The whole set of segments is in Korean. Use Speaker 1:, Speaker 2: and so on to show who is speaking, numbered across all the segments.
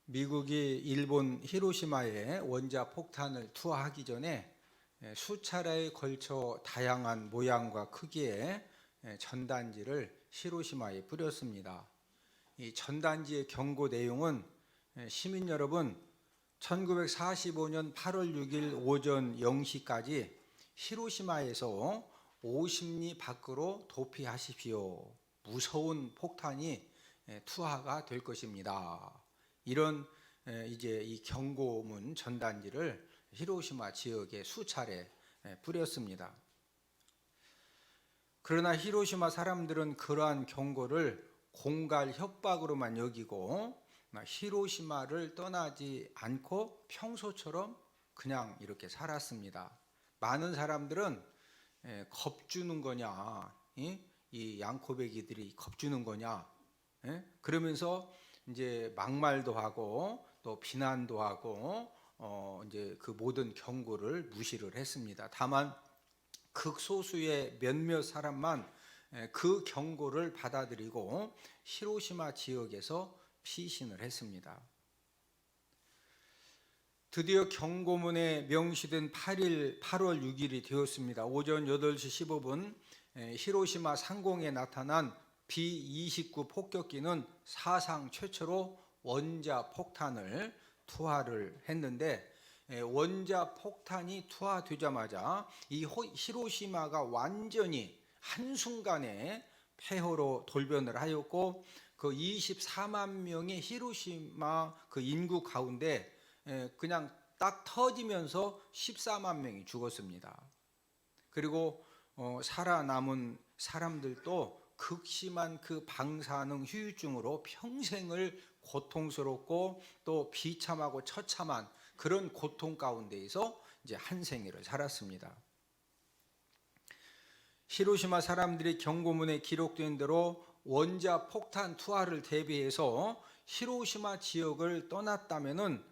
Speaker 1: 미국이 일본 히로시마에 원자 폭탄을 투하하기 전에 수차례에 걸쳐 다양한 모양과 크기의 전단지를 히로시마에 뿌렸습니다. 이 전단지의 경고 내용은 시민 여러분, 1945년 8월 6일 오전 0시까지 히로시마에서 50리 밖으로 도피하십시오. 무서운 폭탄이 투하가 될 것입니다. 이런 이제 이 경고문 전단지를 히로시마 지역에 수차례 뿌렸습니다. 그러나 히로시마 사람들은 그러한 경고를 공갈 협박으로만 여기고 히로시마를 떠나지 않고 평소처럼 그냥 이렇게 살았습니다. 많은 사람들은 겁주는 거냐, 이 양코배기들이 겁주는 거냐, 그러면서 이제 막말도 하고 또 비난도 하고 이제 그 모든 경고를 무시를 했습니다. 다만 극소수의 몇몇 사람만 그 경고를 받아들이고 히로시마 지역에서 피신을 했습니다. 드디어 경고문에 명시된 8월 6일이 되었습니다. 오전 8시 15분 히로시마 상공에 나타난 B-29 폭격기는 사상 최초로 원자 폭탄을 투하를 했는데, 원자 폭탄이 투하되자마자 이 히로시마가 완전히 한순간에 폐허로 돌변을 하였고, 그 24만 명의 히로시마 그 인구 가운데 그냥 딱 터지면서 14만 명이 죽었습니다. 그리고 살아남은 사람들도 극심한 그 방사능 후유증으로 평생을 고통스럽고 또 비참하고 처참한 그런 고통 가운데에서 이제 한 생애를 살았습니다. 히로시마 사람들이 경고문에 기록된 대로 원자 폭탄 투하를 대비해서 히로시마 지역을 떠났다면은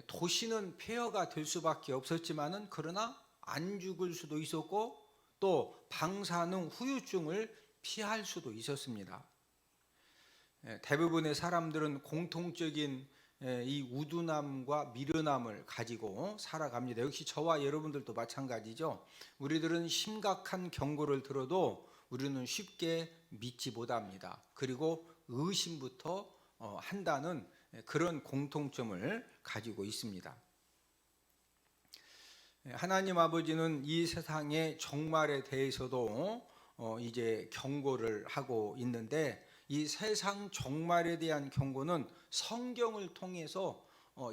Speaker 1: 도시는 폐허가 될 수밖에 없었지만은 그러나 안 죽을 수도 있었고 또 방사능 후유증을 피할 수도 있었습니다. 대부분의 사람들은 공통적인 이 우둔함과 미련함을 가지고 살아갑니다. 역시 저와 여러분들도 마찬가지죠. 우리들은 심각한 경고를 들어도 우리는 쉽게 믿지 못합니다. 그리고 의심부터 한다는 그런 공통점을 가지고 있습니다. 하나님 아버지는 이 세상의 종말에 대해서도 이제 경고를 하고 있는데, 이 세상 종말에 대한 경고는 성경을 통해서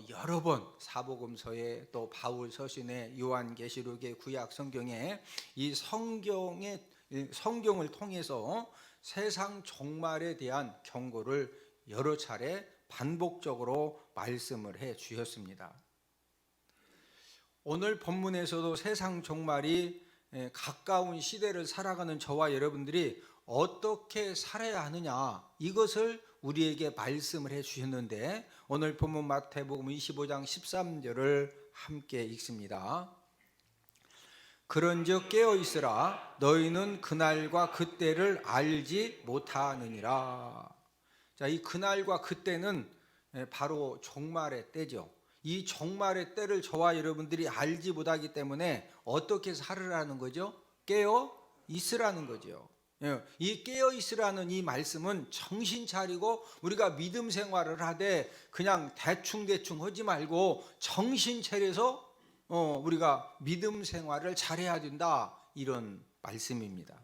Speaker 1: 여러 번 사복음서에 또 바울 서신에 요한계시록에 구약 성경에 이 성경을 통해서 세상 종말에 대한 경고를 여러 차례 반복적으로 말씀을 해 주셨습니다. 오늘 본문에서도 세상 종말이 가까운 시대를 살아가는 저와 여러분들이 어떻게 살아야 하느냐, 이것을 우리에게 말씀을 해 주셨는데, 오늘 본문 마태복음 25장 13절을 함께 읽습니다. 그런즉 깨어 있으라, 너희는 그날과 그때를 알지 못하느니라. 자, 이 그날과 그때는 바로 종말의 때죠. 이 종말의 때를 저와 여러분들이 알지 못하기 때문에 어떻게 살으라는 거죠? 깨어 있으라는 거죠. 이 깨어 있으라는 이 말씀은 정신 차리고 우리가 믿음 생활을 하되 그냥 대충 하지 말고 정신 차려서 우리가 믿음 생활을 잘해야 된다, 이런 말씀입니다.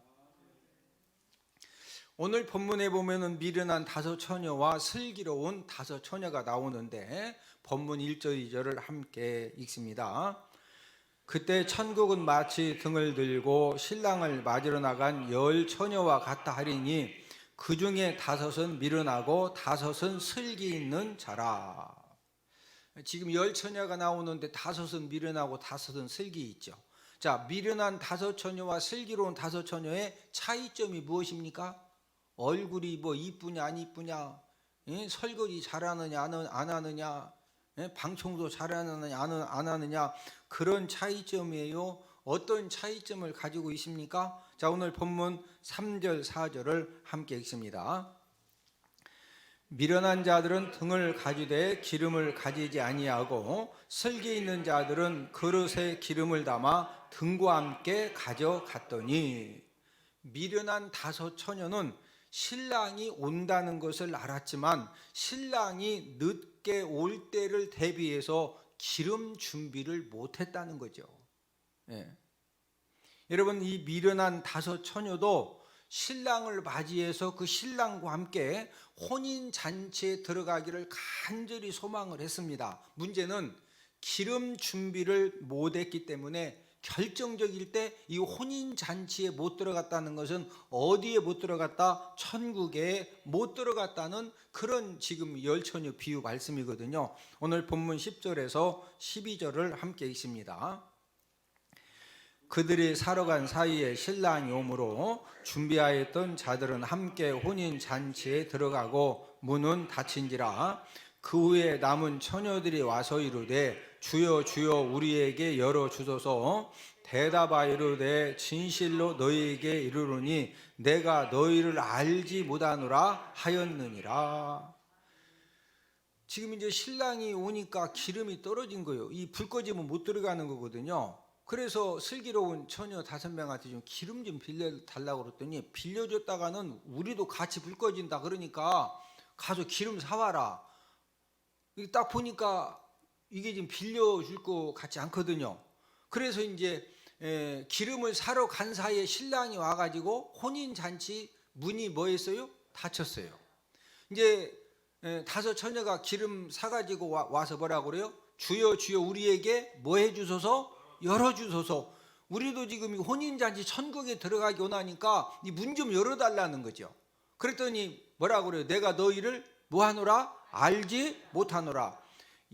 Speaker 1: 오늘 본문에 보면은 미련한 5 처녀와 슬기로운 5 처녀가 나오는데, 본문 1절 2절을 함께 읽습니다. 그때 천국은 마치 등을 들고 신랑을 맞으러 나간 10 처녀와 같다 하리니 그 중에 5은 미련하고 5은 슬기 있는 자라. 지금 10 처녀가 나오는데 5은 미련하고 5은 슬기 있죠. 자, 미련한 5 처녀와 슬기로운 5 처녀의 차이점이 무엇입니까? 얼굴이 뭐 이쁘냐 안 이쁘냐, 설거지 잘하느냐 안 하느냐, 방청소 잘하느냐 안 하느냐, 그런 차이점이에요. 어떤 차이점을 가지고 있습니까? 자, 오늘 본문 3절 4절을 함께 읽습니다. 미련한 자들은 등을 가지되 기름을 가지지 아니하고 슬기 있는 자들은 그릇에 기름을 담아 등과 함께 가져갔더니, 미련한 다섯 처녀는 신랑이 온다는 것을 알았지만 신랑이 늦게 올 때를 대비해서 기름 준비를 못했다는 거죠. 예. 여러분, 이 미련한 다섯 처녀도 신랑을 맞이해서 그 신랑과 함께 혼인 잔치에 들어가기를 간절히 소망을 했습니다. 문제는 기름 준비를 못했기 때문에 결정적일 때 이 혼인 잔치에 못 들어갔다는 것은 어디에 못 들어갔다? 천국에 못 들어갔다는 그런 지금 열처녀 비유 말씀이거든요. 오늘 본문 10절에서 12절을 함께 읽습니다. 그들이 사러 간 사이에 신랑이 오므로 준비하였던 자들은 함께 혼인 잔치에 들어가고 문은 닫힌지라. 그 후에 남은 처녀들이 와서 이르되 주여 주여 우리에게 열어 주소서. 대답하여 이르되 진실로 너희에게 이르노니 내가 너희를 알지 못하노라 하였느니라. 지금 이제 신랑이 오니까 기름이 떨어진 거예요. 이 불 꺼지면 못 들어가는 거거든요. 그래서 슬기로운 처녀 5명한테 좀 기름 좀 빌려달라고 그랬더니, 빌려줬다가는 우리도 같이 불 꺼진다 그러니까 가서 기름 사와라. 딱 보니까 이게 지금 빌려줄 것 같지 않거든요. 그래서 이제 기름을 사러 간 사이에 신랑이 와가지고 혼인잔치 문이 뭐 했어요? 닫혔어요. 이제 다섯 처녀가 기름 사가지고 와서 뭐라고 그래요? 주여 주여 우리에게 뭐 해주소서? 열어주소서. 우리도 지금 혼인잔치 천국에 들어가기 원하니까 이 문 좀 열어달라는 거죠. 그랬더니 뭐라고 그래요? 내가 너희를 뭐하노라? 알지 못하노라.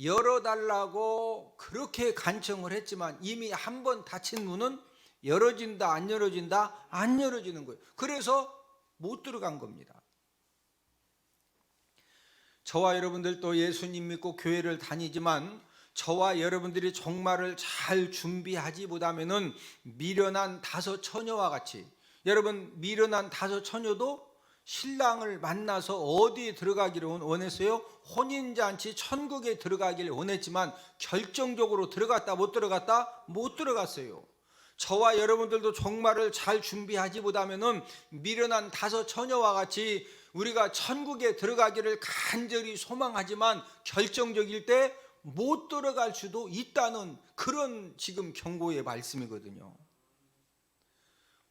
Speaker 1: 열어달라고 그렇게 간청을 했지만 이미 한 번 닫힌 문은 열어진다 안 열어진다? 안 열어지는 거예요. 그래서 못 들어간 겁니다. 저와 여러분들도 예수님 믿고 교회를 다니지만 저와 여러분들이 종말을 잘 준비하지 못하면은 미련한 다섯 처녀와 같이, 여러분 미련한 다섯 처녀도 신랑을 만나서 어디에 들어가기를 원했어요? 혼인잔치 천국에 들어가기를 원했지만 결정적으로 들어갔다 못 들어갔다? 못 들어갔어요. 저와 여러분들도 종말을 잘 준비하지 못하면은 미련한 다섯 처녀와 같이 우리가 천국에 들어가기를 간절히 소망하지만 결정적일 때 못 들어갈 수도 있다는 그런 지금 경고의 말씀이거든요.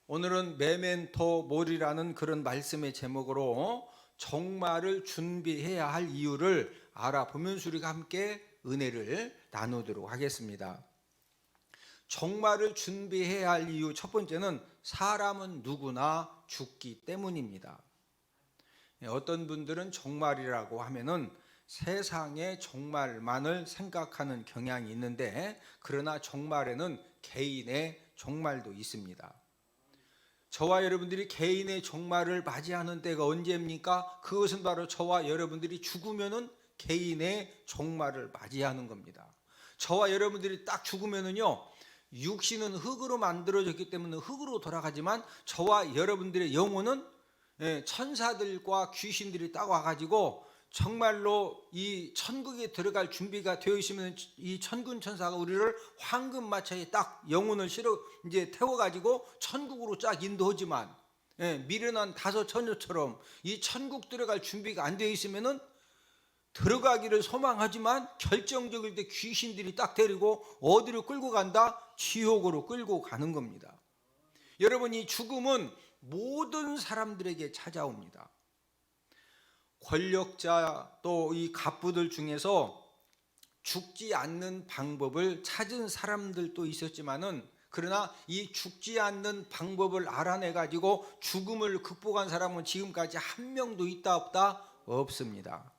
Speaker 1: 오늘은 메멘토 모리라는 그런 말씀의 제목으로 종말을 준비해야 할 이유를 알아보면서 우리가 함께 은혜를 나누도록 하겠습니다. 종말을 준비해야 할 이유 첫 번째는 사람은 누구나 죽기 때문입니다. 어떤 분들은 종말이라고 하면은 세상의 종말만을 생각하는 경향이 있는데, 그러나 종말에는 개인의 종말도 있습니다. 저와 여러분들이 개인의 종말을 맞이하는 때가 언제입니까? 그것은 바로 저와 여러분들이 죽으면은 개인의 종말을 맞이하는 겁니다. 저와 여러분들이 딱 죽으면은요, 육신은 흙으로 만들어졌기 때문에 흙으로 돌아가지만 저와 여러분들의 영혼은 천사들과 귀신들이 딱 와가지고 정말로 이 천국에 들어갈 준비가 되어 있으면 이 천군 천사가 우리를 황금마차에 딱 영혼을 실어 이제 태워가지고 천국으로 쫙 인도하지만, 미련한 다섯 처녀처럼 이 천국 들어갈 준비가 안 되어 있으면은 들어가기를 소망하지만 결정적일 때 귀신들이 딱 데리고 어디로 끌고 간다? 지옥으로 끌고 가는 겁니다. 여러분, 이 죽음은 모든 사람들에게 찾아옵니다. 권력자 또 이 갑부들 중에서 죽지 않는 방법을 찾은 사람들도 있었지만은, 그러나 이 죽지 않는 방법을 알아내 가지고 죽음을 극복한 사람은 지금까지 한 명도 있다 없다? 없습니다.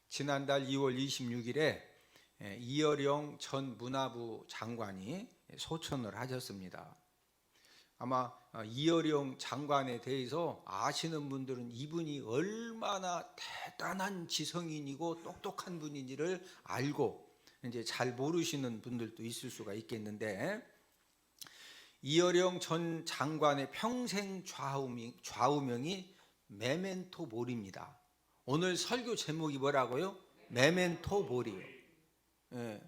Speaker 1: 지난달 2월 26일에 이어령 전 문화부 장관이 소천을 하셨습니다. 아마 이어령 장관에 대해서 아시는 분들은 이분이 얼마나 대단한 지성인이고 똑똑한 분인지를 알고, 이제 잘 모르시는 분들도 있을 수가 있겠는데, 이어령 전 장관의 평생 좌우명이 메멘토 모리입니다. 오늘 설교 제목이 뭐라고요? 메멘토 모리요. 예.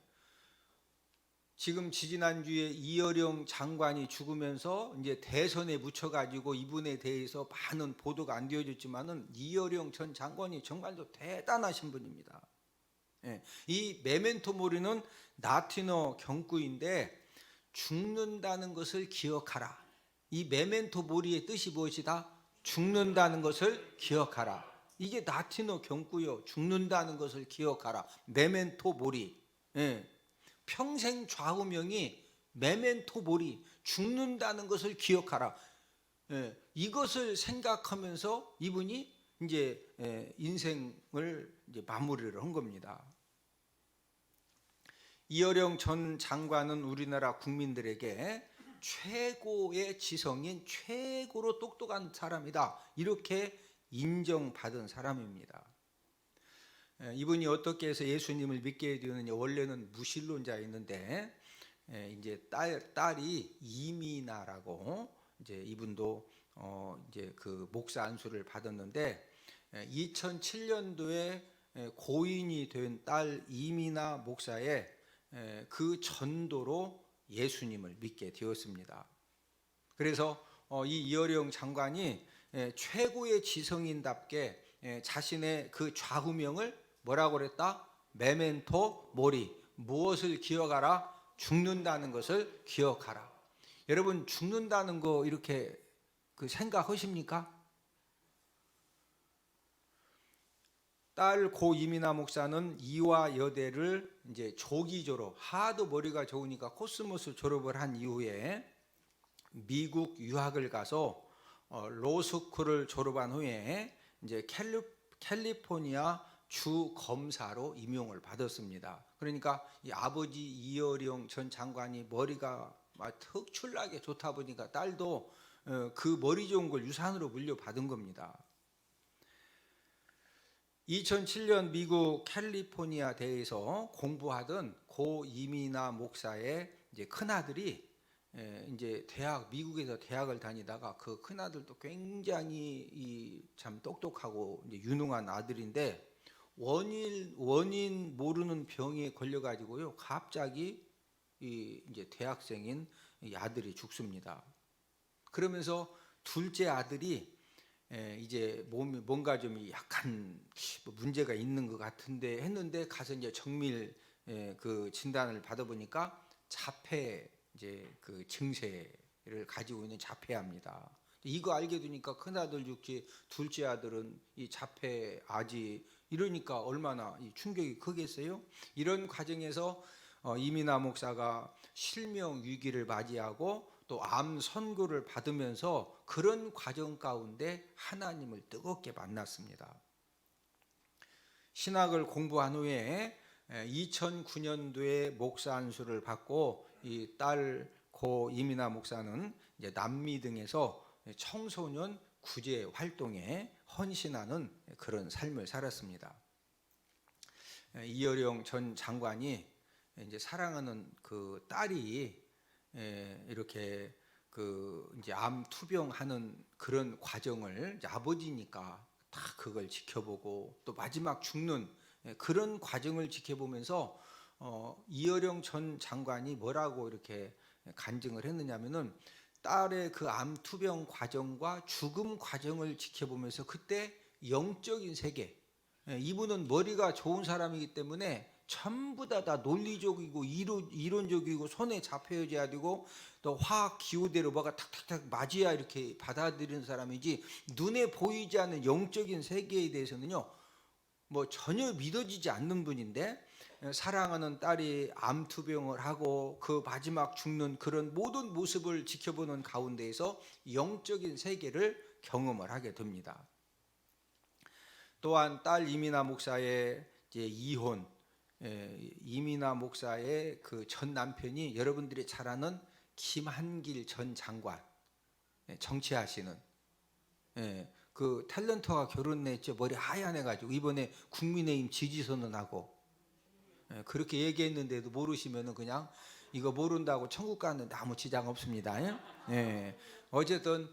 Speaker 1: 지금 지지난주에 이어령 장관이 죽으면서 이제 대선에 묻혀가지고 이분에 대해서 많은 보도가 안 되어졌지만은 이어령 전 장관이 정말로 대단하신 분입니다. 예. 이 메멘토 모리는 라틴어 경구인데 죽는다는 것을 기억하라. 이 메멘토 모리의 뜻이 무엇이다? 죽는다는 것을 기억하라. 이게 라틴어 경구요. 죽는다는 것을 기억하라. 메멘토 모리. 예. 평생 좌우명이 메멘토 모리. 죽는다는 것을 기억하라. 예. 이것을 생각하면서 이분이 이제 인생을 이제 마무리를 한 겁니다. 이어령 전 장관은 우리나라 국민들에게 최고의 지성인 최고로 똑똑한 사람이다. 이렇게 인정받은 사람입니다. 이분이 어떻게 해서 예수님을 믿게 되었느냐. 원래는 무신론자였는데 이제 딸이 이미나라고 이제 이분도 이제 그 목사 안수를 받았는데 2007년도에 고인이 된 딸 이미나 목사의 그 전도로 예수님을 믿게 되었습니다. 그래서 이 이어령 장관이 최고의 지성인답게 자신의 그 좌우명을 뭐라고 그랬다? 메멘토 모리. 무엇을 기억하라? 죽는다는 것을 기억하라. 여러분 죽는다는 거 이렇게 그 생각하십니까? 딸 고 이미나 목사는 이화 여대를 이제 조기 졸업, 하도 머리가 좋으니까 코스모스 졸업을 한 이후에 미국 유학을 가서 로스쿨을 졸업한 후에 이제 캘리포니아 주 검사로 임용을 받았습니다. 그러니까 이 아버지 이어령 전 장관이 머리가 막 특출나게 좋다 보니까 딸도 그 머리 좋은 걸 유산으로 물려받은 겁니다. 2007년 미국 캘리포니아 대에서 공부하던 고 이미나 목사의 이제 큰 아들이 이제 미국에서 대학을 다니다가 그 큰 아들도 굉장히 참 똑똑하고 이제 유능한 아들인데 원인 모르는 병에 걸려가지고요 갑자기 이제 대학생인 이 아들이 죽습니다. 그러면서 둘째 아들이 이제 몸이 뭔가 좀 약간 문제가 있는 것 같은데 했는데 가서 이제 정밀 그 진단을 받아보니까 자폐 이제 그 증세를 가지고 있는 자폐아입니다. 이거 알게 되니까 큰 아들 죽지 둘째 아들은 이 자폐 아지 이러니까 얼마나 이 충격이 크겠어요? 이런 과정에서 이미나 목사가 실명 위기를 맞이하고 또 암 선고를 받으면서 그런 과정 가운데 하나님을 뜨겁게 만났습니다. 신학을 공부한 후에 2009년도에 목사 안수를 받고 이 딸 고 이미나 목사는 이제 남미 등에서 청소년 구제 활동에 헌신하는 그런 삶을 살았습니다. 이어령 전 장관이 이제 사랑하는 그 딸이 이렇게 그 이제 암 투병하는 그런 과정을 이제 아버지니까 다 그걸 지켜보고 또 마지막 죽는 그런 과정을 지켜보면서 이어령 전 장관이 뭐라고 이렇게 간증을 했느냐면은 딸의 그 암 투병 과정과 죽음 과정을 지켜보면서 그때 영적인 세계, 이분은 머리가 좋은 사람이기 때문에 전부 다 논리적이고 이론적이고 손에 잡혀야 되고 또 화학 기호대로 뭐가 탁탁탁 맞아야 이렇게 받아들이는 사람이지 눈에 보이지 않는 영적인 세계에 대해서는요 뭐 전혀 믿어지지 않는 분인데 사랑하는 딸이 암투병을 하고 그 마지막 죽는 그런 모든 모습을 지켜보는 가운데에서 영적인 세계를 경험을 하게 됩니다. 또한 딸 이미나 목사의 이제 이혼, 이미나 목사의 그 전 남편이 여러분들이 잘 아는 김한길 전 장관, 정치하시는 그 탤런트가 결혼했죠. 머리 하얀 해가지고 이번에 국민의힘 지지선언하고 그렇게 얘기했는데도 모르시면은 그냥 이거 모른다고 천국 갔는데 아무 지장 없습니다. 어쨌든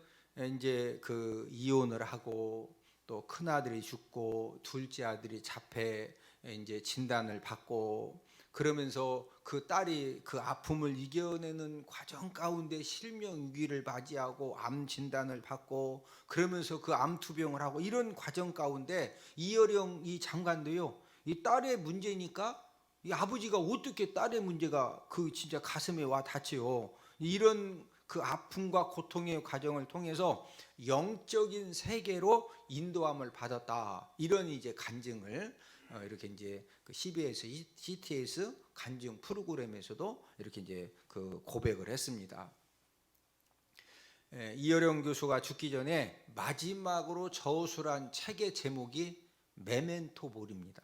Speaker 1: 이제 그 이혼을 하고 또 큰아들이 죽고 둘째 아들이 자폐 이제 진단을 받고, 그러면서 그 딸이 그 아픔을 이겨내는 과정 가운데 실명 위기를 맞이하고 암 진단을 받고, 그러면서 그 암 투병을 하고, 이런 과정 가운데 이어령 이 장관도요, 이 딸의 문제니까 이 아버지가 어떻게 딸의 문제가 그 진짜 가슴에 와 닿지요. 이런 그 아픔과 고통의 과정을 통해서 영적인 세계로 인도함을 받았다. 이런 이제 간증을 이렇게 이제 그 CBS, CTS 간증 프로그램에서도 이렇게 이제 그 고백을 했습니다. 이어령 교수가 죽기 전에 마지막으로 저술한 책의 제목이 메멘토 모리입니다.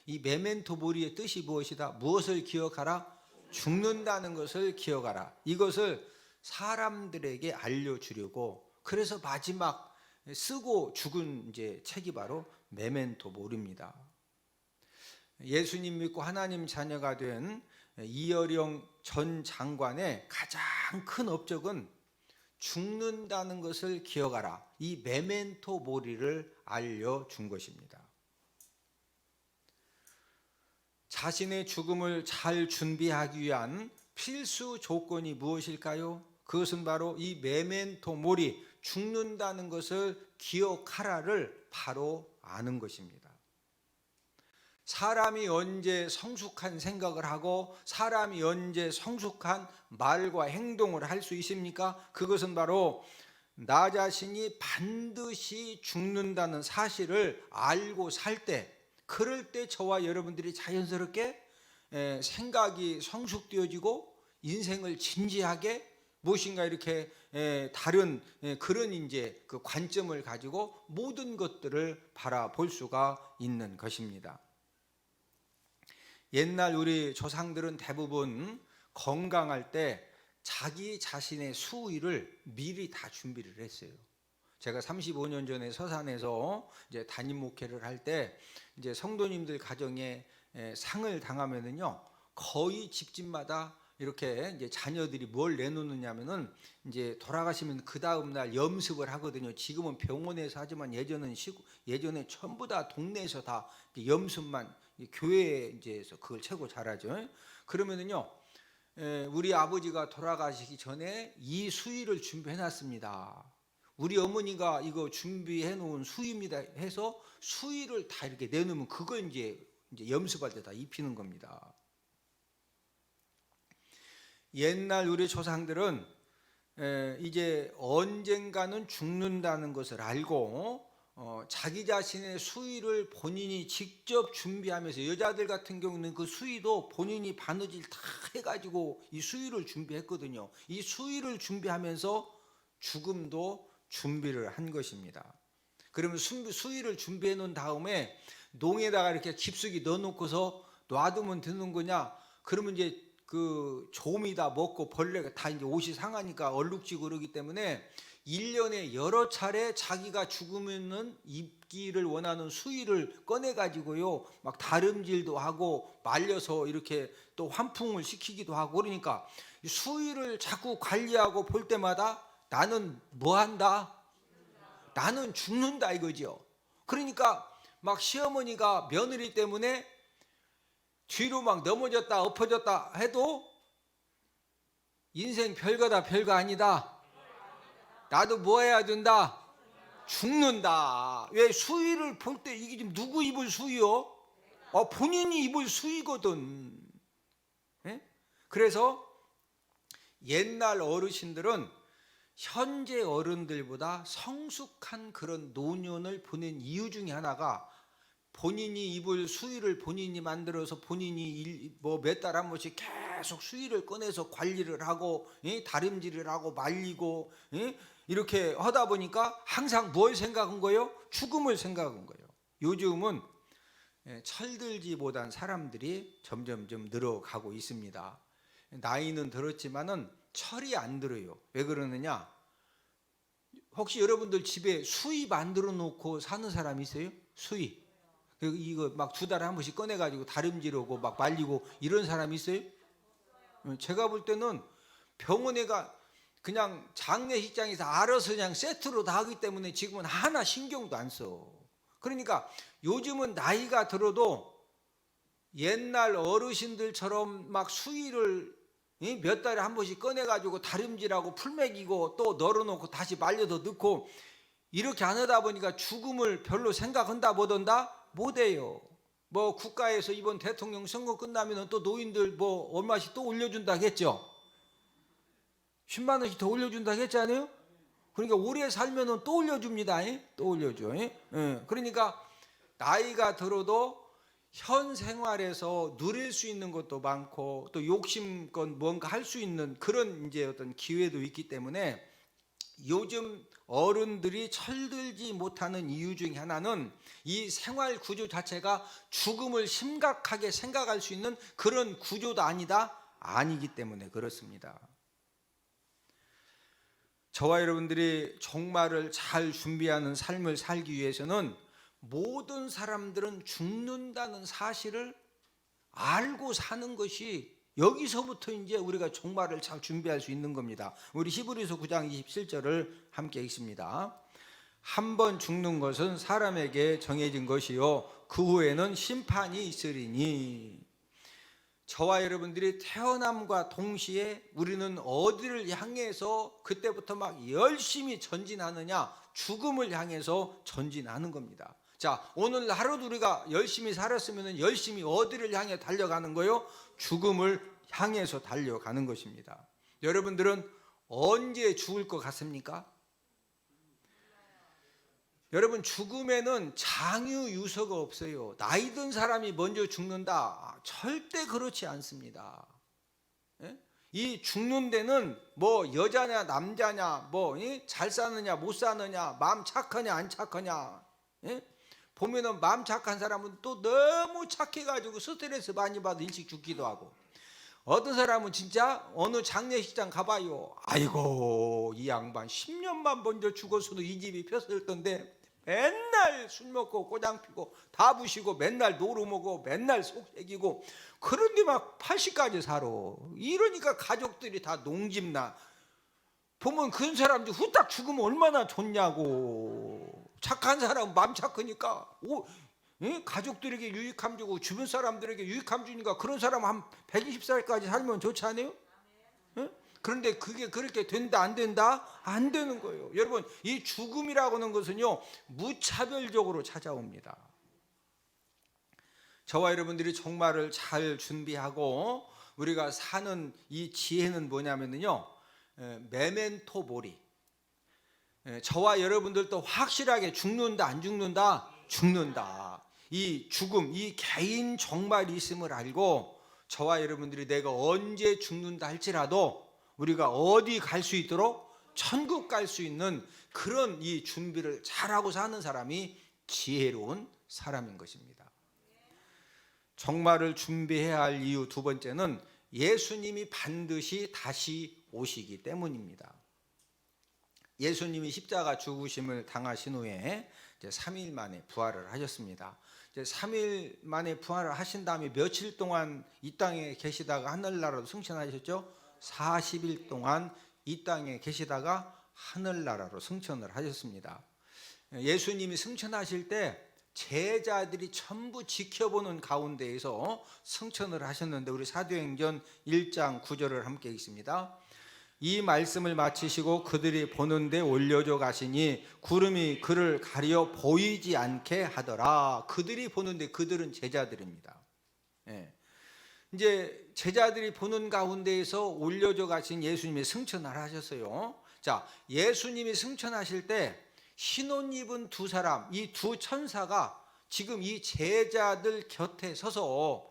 Speaker 1: 이 메멘토 모리의 뜻이 무엇이다? 무엇을 기억하라? 죽는다는 것을 기억하라. 이것을 사람들에게 알려주려고, 그래서 마지막 쓰고 죽은 이제 책이 바로 메멘토 모리입니다. 예수님 믿고 하나님 자녀가 된 이어령 전 장관의 가장 큰 업적은 죽는다는 것을 기억하라, 이 메멘토 모리를 알려준 것입니다. 자신의 죽음을 잘 준비하기 위한 필수 조건이 무엇일까요? 그것은 바로 이 메멘토 모리, 죽는다는 것을 기억하라를 바로 아는 것입니다. 사람이 언제 성숙한 생각을 하고 사람이 언제 성숙한 말과 행동을 할 수 있습니까? 그것은 바로 나 자신이 반드시 죽는다는 사실을 알고 살 때, 그럴 때 저와 여러분들이 자연스럽게 생각이 성숙되어지고 인생을 진지하게 무엇인가 이렇게 다른 그런 이제 그 관점을 가지고 모든 것들을 바라볼 수가 있는 것입니다. 옛날 우리 조상들은 대부분 건강할 때 자기 자신의 수의를 미리 다 준비를 했어요. 제가 35년 전에 서산에서 이제 담임 목회를 할 때 이제 성도님들 가정에 상을 당하면은요, 거의 집집마다 이렇게 이제 자녀들이 뭘 내놓느냐면은 이제 돌아가시면 그 다음 날 염습을 하거든요. 지금은 병원에서 하지만 예전에 전부 다 동네에서 다 염습만, 교회에 이제서 그걸 최고 잘하죠. 그러면은요, 우리 아버지가 돌아가시기 전에 이 수의를 준비해 놨습니다. 우리 어머니가 이거 준비해 놓은 수의입니다 해서 수의를 다 이렇게 내놓으면 그거 이제 염습할 때 다 입히는 겁니다. 옛날 우리 조상들은 이제 언젠가는 죽는다는 것을 알고 자기 자신의 수의를 본인이 직접 준비하면서, 여자들 같은 경우는 그 수의도 본인이 바느질 다 해가지고 이 수의를 준비했거든요. 이 수의를 준비하면서 죽음도 준비를 한 것입니다. 그러면 수의를 준비해 놓은 다음에 농에다가 이렇게 깊숙이 넣어놓고서 놔두면 되는 거냐? 그러면 이제 그 조미 다 먹고 벌레가 다 이제 옷이 상하니까 얼룩지고 그러기 때문에 1년에 여러 차례 자기가 죽으면은 입기를 원하는 수의를 꺼내 가지고요, 막 다름질도 하고 말려서 이렇게 또 환풍을 시키기도 하고, 그러니까 수의를 자꾸 관리하고 볼 때마다 나는 뭐 한다? 나는 죽는다 이거죠. 그러니까 막 시어머니가 며느리 때문에 뒤로 막 넘어졌다 엎어졌다 해도 인생 별거다 별거 아니다. 나도 뭐 해야 된다? 죽는다. 왜? 수의를 볼 때 이게 지금 누구 입을 수의요? 본인이 입을 수의거든. 그래서 옛날 어르신들은 현재 어른들보다 성숙한 그런 노년을 보낸 이유 중에 하나가 본인이 입을 수의를 본인이 만들어서 본인이 뭐 몇 달 한 번씩 계속 수의를 꺼내서 관리를 하고 다림질을 하고 말리고 이렇게 하다 보니까 항상 뭘 생각한 거예요? 죽음을 생각한 거예요. 요즘은 철들지보단 사람들이 점점 늘어가고 있습니다. 나이는 들었지만은 철이 안 들어요. 왜 그러느냐? 혹시 여러분들 집에 수의 만들어 놓고 사는 사람 있어요? 수의. 이거 막 2달에 한 번씩 꺼내가지고 다림질하고 막 말리고 이런 사람 있어요? 제가 볼 때는 병원에가 그냥 장례식장에서 알아서 그냥 세트로 다 하기 때문에 지금은 하나 신경도 안 써. 그러니까 요즘은 나이가 들어도 옛날 어르신들처럼 막 수의를 몇 달에 한 번씩 꺼내가지고 다림질하고 풀 먹이고 또 널어놓고 다시 말려서 넣고 이렇게 안 하다 보니까 죽음을 별로 생각한다 보던다 못해요. 뭐 국가에서 이번 대통령 선거 끝나면 또 노인들 뭐 얼마씩 또 올려준다 했죠. 10만 원씩 더 올려준다 했잖아요. 그러니까 오래 살면은 또 올려줍니다. 또 올려줘. 그러니까 나이가 들어도 현 생활에서 누릴 수 있는 것도 많고 또 욕심껏 뭔가 할 수 있는 그런 이제 어떤 기회도 있기 때문에 요즘 어른들이 철들지 못하는 이유 중에 하나는 이 생활 구조 자체가 죽음을 심각하게 생각할 수 있는 그런 구조도 아니기 때문에 그렇습니다. 저와 여러분들이 종말을 잘 준비하는 삶을 살기 위해서는 모든 사람들은 죽는다는 사실을 알고 사는 것이 여기서부터 이제 우리가 종말을 잘 준비할 수 있는 겁니다. 우리 히브리서 9장 27절을 함께 읽습니다. 한 번 죽는 것은 사람에게 정해진 것이요 그 후에는 심판이 있으리니. 저와 여러분들이 태어남과 동시에 우리는 어디를 향해서 그때부터 막 열심히 전진하느냐? 죽음을 향해서 전진하는 겁니다. 자, 오늘 하루도 우리가 열심히 살았으면 열심히 어디를 향해 달려가는 거요? 죽음을 향해서 달려가는 것입니다. 여러분들은 언제 죽을 것 같습니까? 여러분, 죽음에는 장유유서가 없어요. 나이 든 사람이 먼저 죽는다? 절대 그렇지 않습니다. 이 죽는 데는 뭐 여자냐 남자냐 뭐 잘 사느냐 못 사느냐 마음 착하냐 안 착하냐 보면은 마음 착한 사람은 또 너무 착해가지고 스트레스 많이 받아 일찍 죽기도 하고, 어떤 사람은 진짜 어느 장례식장 가봐요. 아이고 이 양반 10년만 먼저 죽었어도 이 집이 폈을 텐데 맨날 술 먹고 꼬장 피고 다 부시고 맨날 노루 먹고 맨날 속 새기고 그런데 막 80까지 살아. 이러니까 가족들이 다 농집나. 보면 그런 사람들 후딱 죽으면 얼마나 좋냐고. 착한 사람은 마음 착하니까 가족들에게 유익함 주고 주변 사람들에게 유익함 주니까 그런 사람 한 120살까지 살면 좋지 않아요? 그런데 그게 그렇게 된다 안 된다? 안 되는 거예요. 여러분, 이 죽음이라고 하는 것은요 무차별적으로 찾아옵니다. 저와 여러분들이 종말을 잘 준비하고 우리가 사는 이 지혜는 뭐냐면요 메멘토 모리. 저와 여러분들도 확실하게 죽는다 안 죽는다? 죽는다. 이 죽음, 이 개인 종말이 있음을 알고 저와 여러분들이 내가 언제 죽는다 할지라도 우리가 어디 갈 수 있도록 천국 갈 수 있는 그런 이 준비를 잘하고 사는 사람이 지혜로운 사람인 것입니다. 종말을 준비해야 할 이유 두 번째는 예수님이 반드시 다시 오시기 때문입니다. 예수님이 십자가 죽으심을 당하신 후에 이제 3일 만에 부활을 하셨습니다. 이제 3일 만에 부활을 하신 다음에 며칠 동안 이 땅에 계시다가 하늘나라로 승천하셨죠? 40일 동안 이 땅에 계시다가 하늘나라로 승천을 하셨습니다. 예수님이 승천하실 때 제자들이 전부 지켜보는 가운데에서 승천을 하셨는데 우리 사도행전 1장 9절을 함께 읽습니다. 이 말씀을 마치시고 그들이 보는데 올려져 가시니 구름이 그를 가려 보이지 않게 하더라. 그들이 보는데 그들은 제자들입니다. 이제 제자들이 보는 가운데에서 올려져 가신 예수님이 승천을 하셨어요. 자, 예수님이 승천하실 때 흰옷 입은 두 사람, 이 두 천사가 지금 이 제자들 곁에 서서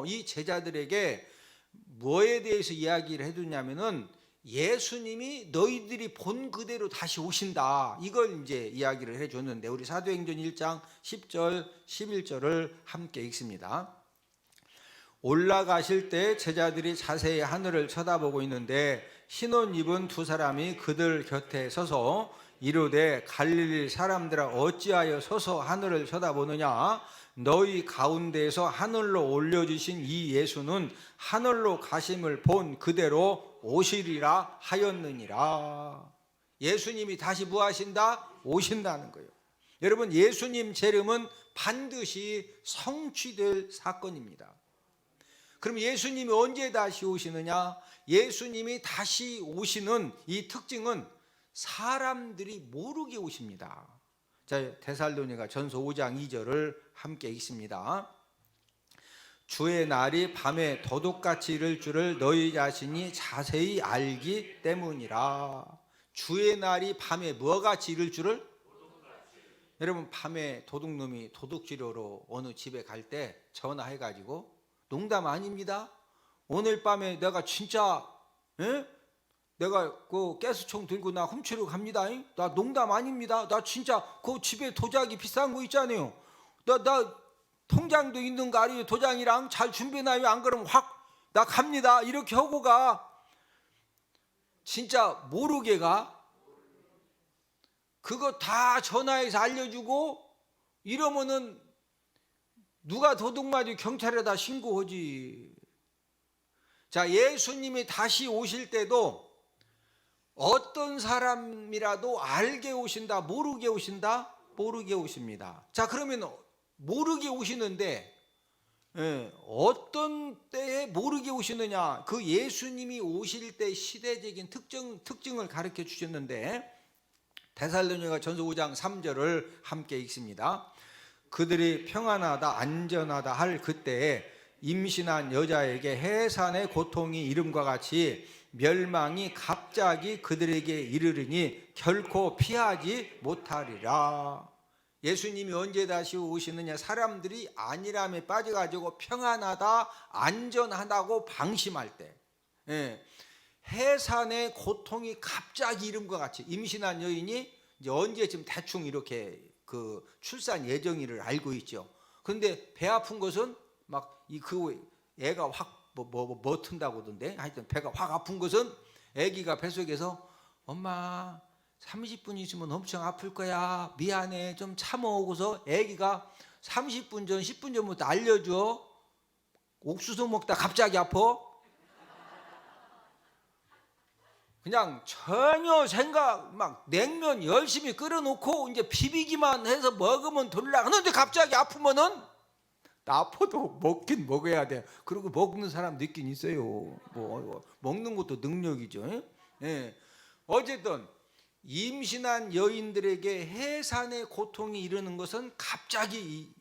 Speaker 1: 이 제자들에게 뭐에 대해서 이야기를 해주냐면은 예수님이 너희들이 본 그대로 다시 오신다. 이걸 이제 이야기를 해줬는데 우리 사도행전 1장 10절 11절을 함께 읽습니다. 올라가실 때 제자들이 자세히 하늘을 쳐다보고 있는데 흰옷 입은 두 사람이 그들 곁에 서서 이르되 갈릴리 사람들아 어찌하여 서서 하늘을 쳐다보느냐? 너희 가운데에서 하늘로 올려주신 이 예수는 하늘로 가심을 본 그대로 오시리라 하였느니라. 예수님이 다시 뭐 하신다? 오신다는 거예요. 여러분, 예수님 재림은 반드시 성취될 사건입니다. 그럼 예수님이 언제 다시 오시느냐? 예수님이 다시 오시는 이 특징은 사람들이 모르게 오십니다. 자, 데살로니가 전서 5장 2절을 함께 읽습니다. 주의 날이 밤에 도둑같이 이를 줄을 너희 자신이 자세히 알기 때문이라. 주의 날이 밤에 뭐같이 이를 줄을? 여러분, 밤에 도둑놈이 도둑질하러 어느 집에 갈 때 전화해가지고, 농담 아닙니다, 오늘 밤에 내가 진짜 내가 그 가스총 들고 나 훔치러 갑니다. 나 농담 아닙니다. 나 진짜 그 집에 도자기 비싼 거 있잖아요. 나 통장도 있는 거 아니에요. 도장이랑 잘 준비해놔요. 안 그러면 확 나 갑니다. 이렇게 하고 가. 진짜 모르게 가. 그거 다 전화해서 알려주고 이러면은 누가 도둑맞이 경찰에다 신고하지. 자, 예수님이 다시 오실 때도 어떤 사람이라도 알게 오신다, 모르게 오신다? 모르게 오십니다. 자, 그러면 모르게 오시는데 어떤 때에 모르게 오시느냐? 그 예수님이 오실 때 시대적인 특징을 가르쳐 주셨는데, 데살로니가 전서 5장 3절을 함께 읽습니다. 그들이 평안하다 안전하다 할 그때에 임신한 여자에게 해산의 고통이 이름과 같이 멸망이 갑자기 그들에게 이르르니 결코 피하지 못하리라. 예수님이 언제 다시 오시느냐? 사람들이 안일함에 빠져가지고 평안하다 안전하다고 방심할 때, 해산의 고통이 갑자기 이름과 같이, 임신한 여인이 이제 언제쯤 대충 이렇게 그 출산 예정일을 알고 있죠. 그런데 배 아픈 것은 막 그 애가 확 뭐 튼다고 하던데, 하여튼 배가 확 아픈 것은 애기가 뱃속에서 엄마 30분 있으면 엄청 아플 거야, 미안해, 좀 참아오고서 애기가 30분 전 10분 전부터 알려줘. 옥수수 먹다 갑자기 아파. 그냥 전혀 생각, 막 냉면 열심히 끓여놓고 이제 비비기만 해서 먹으면 돌라 하는데 갑자기 아프면은, 아파도 먹긴 먹어야 돼. 그리고 먹는 사람도 있긴 있어요. 뭐 먹는 것도 능력이죠. 어쨌든 임신한 여인들에게 해산의 고통이 이르는 것은 갑자기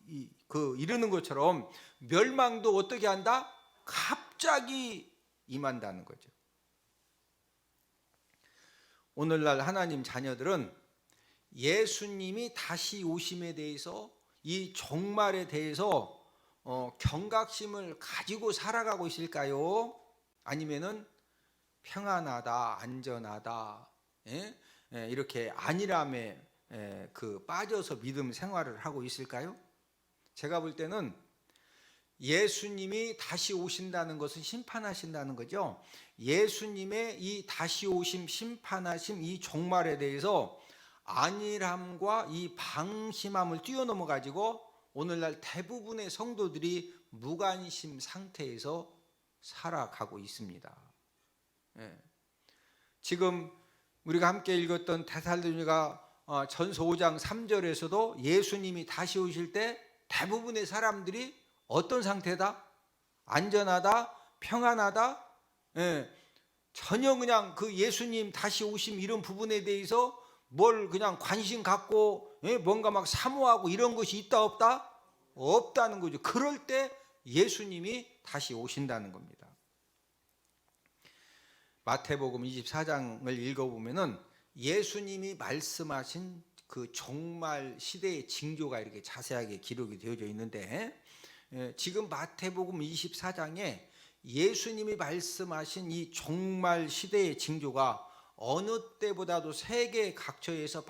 Speaker 1: 이르는 것처럼 멸망도 어떻게 한다? 갑자기 임한다는 거죠. 오늘날 하나님 자녀들은 예수님이 다시 오심에 대해서, 이 종말에 대해서 경각심을 가지고 살아가고 있을까요? 아니면은 평안하다 안전하다 이렇게 안일함에 빠져서 믿음 생활을 하고 있을까요? 제가 볼 때는 예수님이 다시 오신다는 것은 심판하신다는 거죠. 예수님의 이 다시 오심, 심판하심, 이 종말에 대해서 안일함과 이 방심함을 뛰어넘어 가지고 오늘날 대부분의 성도들이 무관심 상태에서 살아가고 있습니다. 지금 우리가 함께 읽었던 데살로니가 전서 5장 3절에서도 예수님이 다시 오실 때 대부분의 사람들이 어떤 상태다? 안전하다, 평안하다, 전혀 그냥 그 예수님 다시 오심 이런 부분에 대해서 뭘 그냥 관심 갖고 뭔가 막 사모하고 이런 것이 있다 없다? 없다는 거죠. 그럴 때 예수님이 다시 오신다는 겁니다. 마태복음 24장을 읽어보면은 예수님이 말씀하신 그 종말 시대의 징조가 이렇게 자세하게 기록이 되어져 있는데, 지금 마태복음 24장에 예수님이 말씀하신 이 종말 시대의 징조가 어느 때보다도 세계 각처에서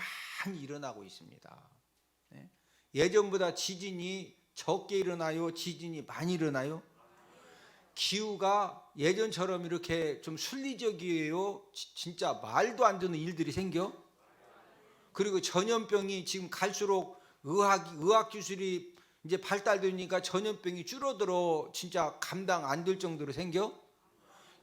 Speaker 1: 많이 일어나고 있습니다. 예전보다 지진이 적게 일어나요? 지진이 많이 일어나요? 기후가 예전처럼 이렇게 좀 순리적이에요? 진짜 말도 안 되는 일들이 생겨? 그리고 전염병이 지금 갈수록 의학 기술이 이제 발달되니까 전염병이 줄어들어 진짜 감당 안 될 정도로 생겨.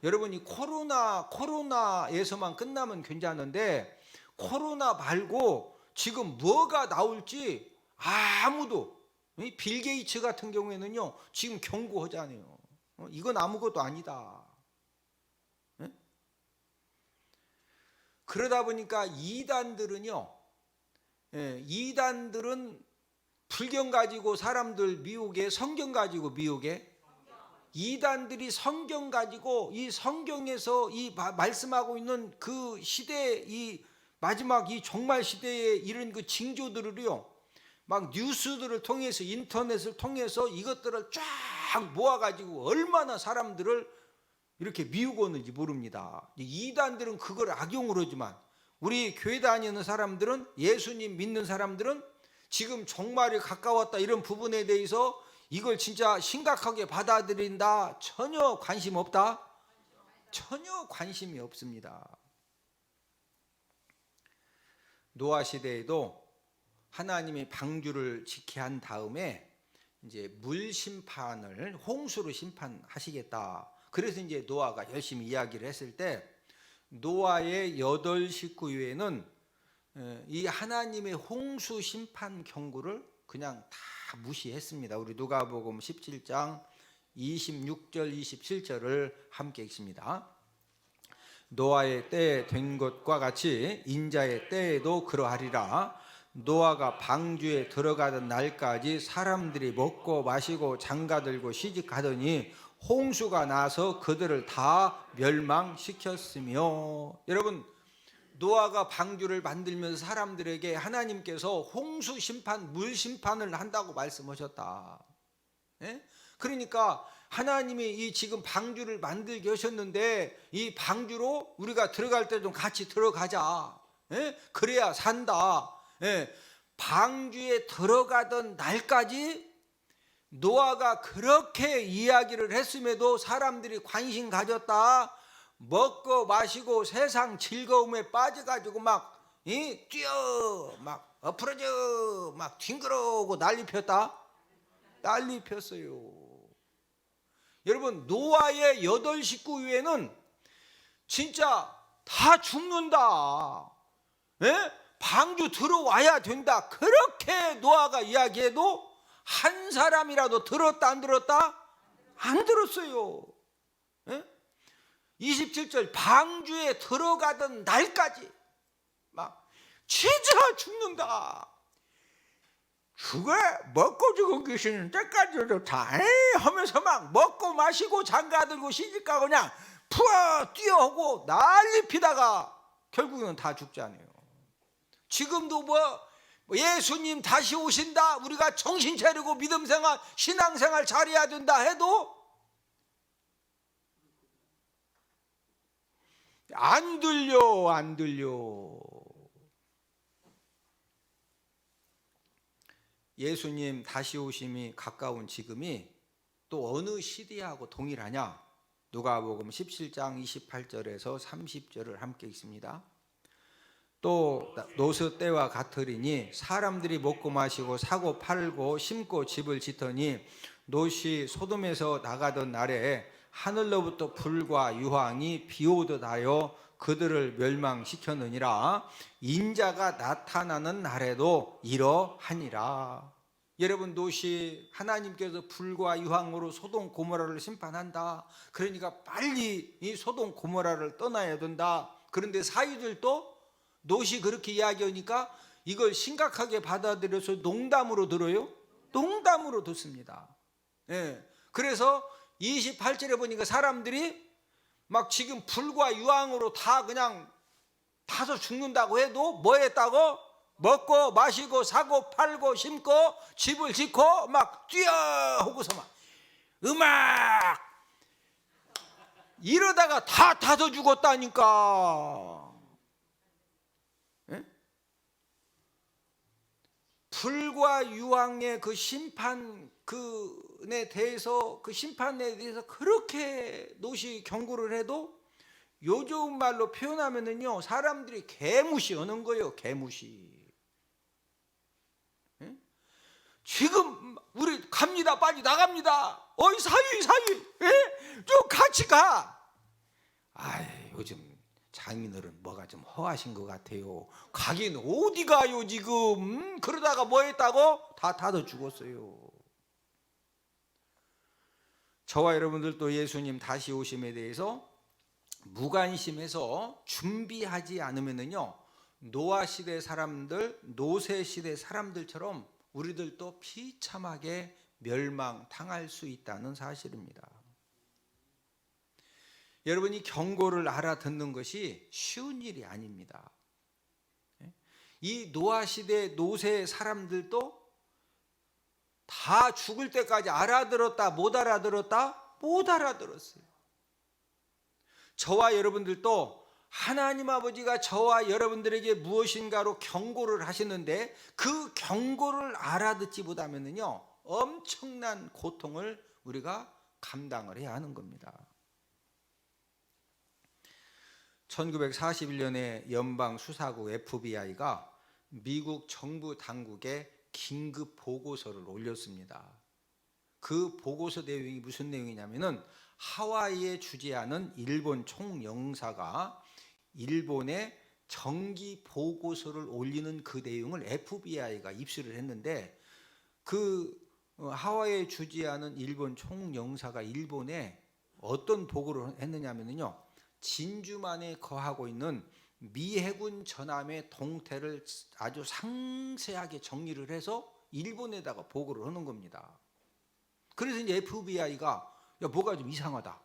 Speaker 1: 여러분, 이 코로나에서만 끝나면 괜찮은데 코로나 말고 지금 뭐가 나올지 아무도, 빌 게이츠 같은 경우에는요 지금 경고하잖아요. 이건 아무것도 아니다. 그러다 보니까 이단들은 불경 가지고 사람들 미혹에, 성경 가지고 미혹에. 이단들이 성경 가지고 이 성경에서 이 말씀하고 있는 그 시대, 이 마지막 이 종말 시대에 이런 그 징조들을요 막 뉴스들을 통해서, 인터넷을 통해서 이것들을 쫙 모아가지고 얼마나 사람들을 이렇게 미우고는지 모릅니다. 이단들은 그걸 악용을 하지만 우리 교회 다니는 사람들은, 예수님 믿는 사람들은 지금 종말이 가까웠다 이런 부분에 대해서 이걸 진짜 심각하게 받아들인다? 전혀 관심 없다? 전혀 관심이 없습니다. 노아 시대에도 하나님이 방주를 지게 한 다음에 이제 물 심판을 홍수로 심판하시겠다. 그래서 이제 노아가 열심히 이야기를 했을 때 노아의 8 식구 외에는 이 하나님의 홍수 심판 경고를 그냥 다 무시했습니다. 우리 누가복음 17장 26절 27절을 함께 읽습니다. 노아의 때에 된 것과 같이 인자의 때에도 그러하리라. 노아가 방주에 들어가던 날까지 사람들이 먹고 마시고 장가들고 시집가더니 홍수가 나서 그들을 다 멸망시켰으며. 여러분, 노아가 방주를 만들면서 사람들에게 하나님께서 홍수 심판, 물 심판을 한다고 말씀하셨다. 그러니까 하나님이 이 지금 방주를 만들게 하셨는데 이 방주로 우리가 들어갈 때 좀 같이 들어가자. 그래야 산다. 방주에 들어가던 날까지 노아가 그렇게 이야기를 했음에도 사람들이 관심 가졌다. 먹고 마시고 세상 즐거움에 빠져가지고 막 뛰어, 막 엎어져, 막 뒹그러고 난리 폈다. 난리 폈어요. 여러분, 노아의 8 식구 외에는 진짜 다 죽는다. 방주 들어와야 된다. 그렇게 노아가 이야기해도 한 사람이라도 들었다 안 들었다? 안 들었어요. 27절 방주에 들어가던 날까지 막 진짜 죽는다. 죽어 먹고 죽어 계시는 때까지도 다 하면서 막 먹고 마시고 장가들고 시집가고 그냥 푸어 뛰어오고 난리 피다가 결국은 다 죽잖아요. 지금도 예수님 다시 오신다, 우리가 정신 차리고 믿음생활 신앙생활 잘해야 된다 해도 안 들려, 안 들려. 예수님 다시 오심이 가까운 지금이 또 어느 시대하고 동일하냐? 누가복음 17장 28절에서 30절을 함께 읽습니다. 또 노스 때와 같으리니 사람들이 먹고 마시고 사고 팔고 심고 집을 짓더니 롯이 소돔에서 나가던 날에 하늘로부터 불과 유황이 비오듯 하여 그들을 멸망시켰느니라. 인자가 나타나는 날에도 이러하니라. 여러분, 롯이 하나님께서 불과 유황으로 소돔 고모라를 심판한다. 그러니까 빨리 이 소돔 고모라를 떠나야 된다. 그런데 사위들도 롯이 그렇게 이야기하니까 이걸 심각하게 받아들여서 농담으로 들어요. 농담으로 듣습니다. 그래서 28절에 보니까 사람들이 막 지금 불과 유황으로 다 그냥 타서 죽는다고 해도 뭐 했다고? 먹고 마시고 사고 팔고 심고 집을 짓고 막 뛰어 하고서 막 음악 이러다가 다 타서 죽었다니까. 불과 유황의 그 심판에 대해서 그렇게 롯이 경고를 해도 요즘 말로 표현하면은요, 사람들이 개무시하는 거예요. 개무시. 지금 우리 갑니다. 빨리 나갑니다. 어이 사위, 예? 좀 같이 가. 요즘 장인어른 뭐가 좀 허하신 것 같아요. 가긴 어디 가요 지금? 그러다가 뭐 했다고? 다 닫아 죽었어요. 저와 여러분들도 예수님 다시 오심에 대해서 무관심해서 준비하지 않으면요, 노아 시대 사람들, 노세 시대 사람들처럼 우리들도 비참하게 멸망당할 수 있다는 사실입니다. 여러분이 경고를 알아듣는 것이 쉬운 일이 아닙니다. 이 노아 시대 노세 사람들도 다 죽을 때까지 알아들었다 못 알아들었다? 못 알아들었어요. 저와 여러분들도 하나님 아버지가 저와 여러분들에게 무엇인가로 경고를 하시는데 그 경고를 알아듣지 못하면요, 엄청난 고통을 우리가 감당을 해야 하는 겁니다. 1941년에 연방수사국 FBI가 미국 정부 당국에 긴급 보고서를 올렸습니다. 그 보고서 내용이 무슨 내용이냐면은 하와이에 주재하는 일본 총영사가 일본에 정기 보고서를 올리는 그 내용을 FBI가 입수를 했는데, 그 하와이에 주재하는 일본 총영사가 일본에 어떤 보고를 했느냐면요, 진주만에 거하고 있는 미 해군 전함의 동태를 아주 상세하게 정리를 해서 일본에다가 보고를 하는 겁니다. 그래서 이제 FBI가 뭐가 좀 이상하다.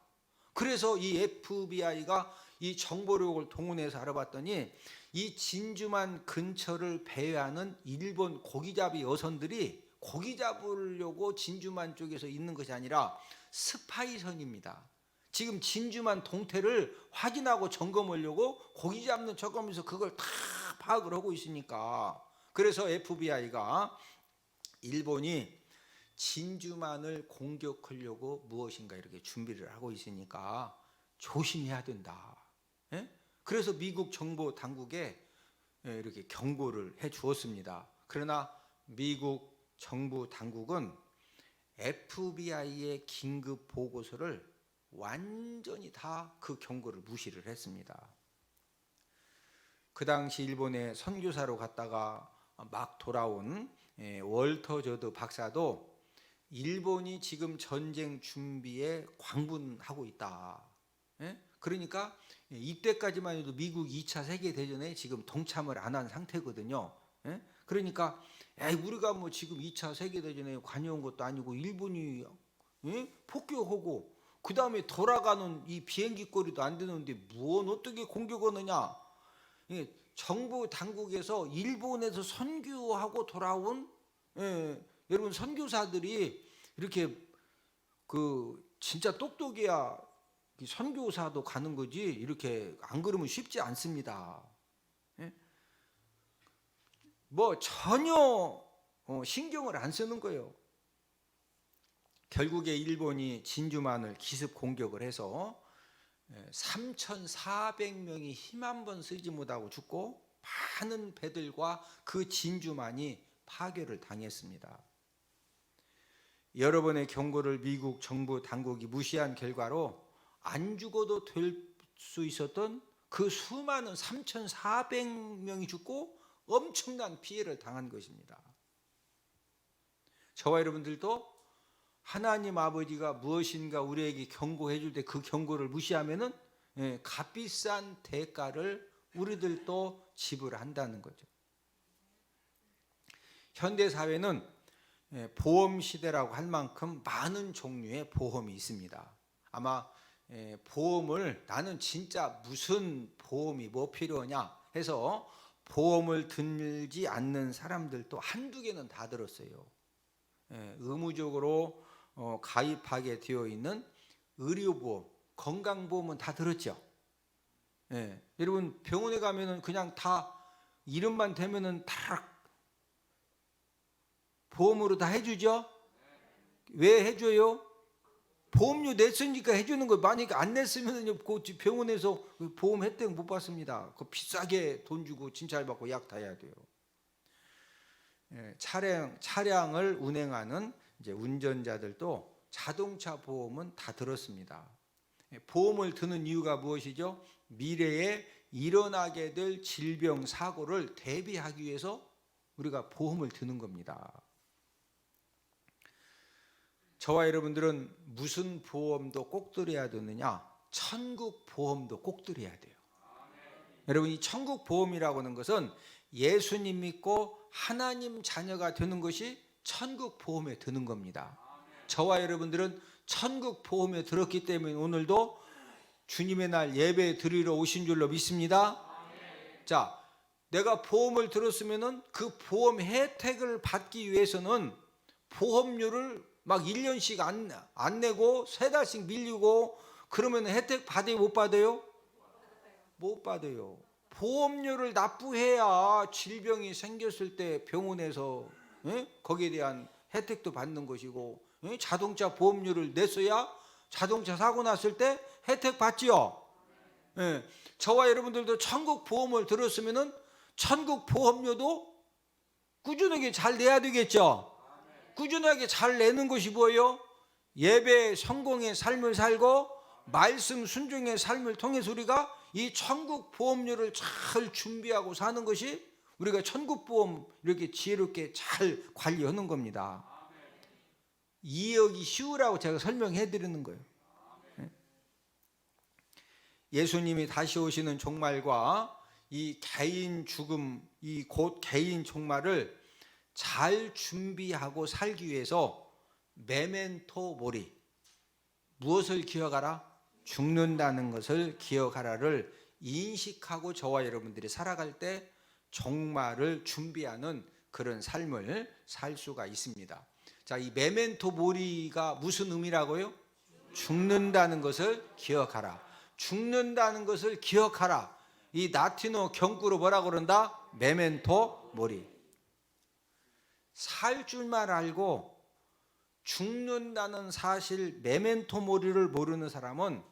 Speaker 1: 그래서 이 FBI가 이 정보력을 동원해서 알아봤더니 이 진주만 근처를 배회하는 일본 고기잡이 여선들이 고기 잡으려고 진주만 쪽에서 있는 것이 아니라 스파이선입니다. 지금 진주만 동태를 확인하고 점검하려고 고기 잡는 척하면서 그걸 다 파악을 하고 있으니까, 그래서 FBI가 일본이 진주만을 공격하려고 무엇인가 이렇게 준비를 하고 있으니까 조심해야 된다. 그래서 미국 정보 당국에 이렇게 경고를 해 주었습니다. 그러나 미국 정부 당국은 FBI의 긴급 보고서를 완전히 다 그 경고를 무시를 했습니다. 그 당시 일본에 선교사로 갔다가 막 돌아온 월터 저드 박사도 일본이 지금 전쟁 준비에 광분하고 있다. 그러니까 이때까지만 해도 미국 2차 세계대전에 지금 동참을 안 한 상태거든요. 그러니까 우리가 뭐 지금 2차 세계대전에 관여한 것도 아니고 일본이 폭격하고 그 다음에 돌아가는 이 비행기 거리도 안 되는데 무언 어떻게 공격하느냐. 정부 당국에서 일본에서 선교하고 돌아온 여러분 선교사들이 이렇게 진짜 똑똑해야 선교사도 가는 거지, 이렇게 안 그러면 쉽지 않습니다. 뭐 전혀 신경을 안 쓰는 거예요. 결국에 일본이 진주만을 기습 공격을 해서 3,400명이 힘 한 번 쓰지 못하고 죽고 많은 배들과 그 진주만이 파괴를 당했습니다. 여러 번의 경고를 미국 정부 당국이 무시한 결과로 안 죽어도 될 수 있었던 그 수많은 3,400명이 죽고 엄청난 피해를 당한 것입니다. 저와 여러분들도 하나님 아버지가 무엇인가 우리에게 경고해 줄 때 그 경고를 무시하면은 값비싼 대가를 우리들도 지불한다는 거죠. 현대 사회는 보험 시대라고 할 만큼 많은 종류의 보험이 있습니다. 아마 보험을 나는 진짜 무슨 보험이 뭐 필요하냐 해서 보험을 들지 않는 사람들도 한두 개는 다 들었어요. 의무적으로 가입하게 되어 있는 의료보험, 건강보험은 다 들었죠. 여러분 병원에 가면은 그냥 다 이름만 대면은 다 보험으로 다 해주죠. 왜 해줘요? 보험료 냈으니까 해주는 거. 만약에 안 냈으면 그 병원에서 보험 혜택 못 받습니다. 그 비싸게 돈 주고 진찰 받고 약 다 해야 돼요. 차량을 운행하는 이제 운전자들도 자동차 보험은 다 들었습니다. 보험을 드는 이유가 무엇이죠? 미래에 일어나게 될 질병, 사고를 대비하기 위해서 우리가 보험을 드는 겁니다. 저와 여러분들은 무슨 보험도 꼭 들어야 되느냐? 천국 보험도 꼭 들어야 돼요. 여러분, 이 천국 보험이라고 하는 것은 예수님 믿고 하나님 자녀가 되는 것이 천국 보험에 드는 겁니다. 저와 여러분들은 천국 보험에 들었기 때문에 오늘도 주님의 날 예배 드리러 오신 줄로 믿습니다. 자, 내가 보험을 들었으면은 그 보험 혜택을 받기 위해서는 보험료를 막 1년씩 안 내고 3달씩 밀리고 그러면 혜택 받아요, 못 받아요? 못 받아요. 보험료를 납부해야 질병이 생겼을 때 병원에서 거기에 대한 혜택도 받는 것이고, 자동차 보험료를 냈어야 자동차 사고 났을 때 혜택 받지요. 저와 여러분들도 천국 보험을 들었으면은 천국 보험료도 꾸준하게 잘 내야 되겠죠. 꾸준하게 잘 내는 것이 뭐예요? 예배 성공의 삶을 살고 말씀 순종의 삶을 통해서 우리가 이 천국 보험료를 잘 준비하고 사는 것이 우리가 천국 보험 이렇게 지혜롭게 잘 관리하는 겁니다. 이해하기 쉬우라고 제가 설명해 드리는 거예요. 예수님이 다시 오시는 종말과 이 개인 죽음, 이 곧 개인 종말을 잘 준비하고 살기 위해서 메멘토 모리, 무엇을 기억하라? 죽는다는 것을 기억하라를 인식하고 저와 여러분들이 살아갈 때 종말을 준비하는 그런 삶을 살 수가 있습니다. 자, 이 메멘토 모리가 무슨 의미라고요? 죽는다는 것을 기억하라. 죽는다는 것을 기억하라. 이 라틴어 경구로 뭐라고 그런다? 메멘토 모리. 살 줄만 알고 죽는다는 사실 메멘토 모리를 모르는 사람은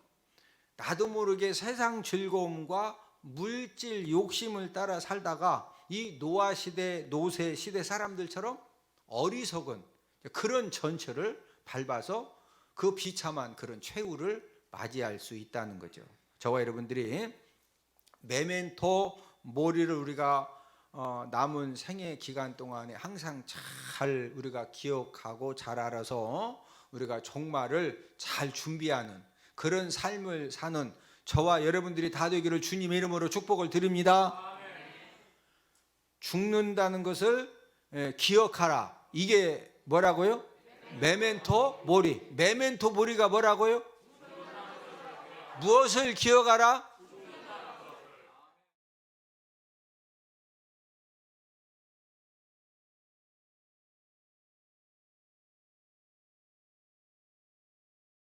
Speaker 1: 나도 모르게 세상 즐거움과 물질 욕심을 따라 살다가 이 노아 시대, 노세 시대 사람들처럼 어리석은 그런 전철을 밟아서 그 비참한 그런 최후를 맞이할 수 있다는 거죠. 저와 여러분들이 메멘토 모리를 우리가 남은 생애 기간 동안에 항상 잘 우리가 기억하고 잘 알아서 우리가 종말을 잘 준비하는 그런 삶을 사는 저와 여러분들이 다 되기를 주님의 이름으로 축복을 드립니다. 죽는다는 것을 기억하라. 이게 뭐라고요? 메멘토 모리. 메멘토 모리가 뭐라고요? 무엇을 기억하라?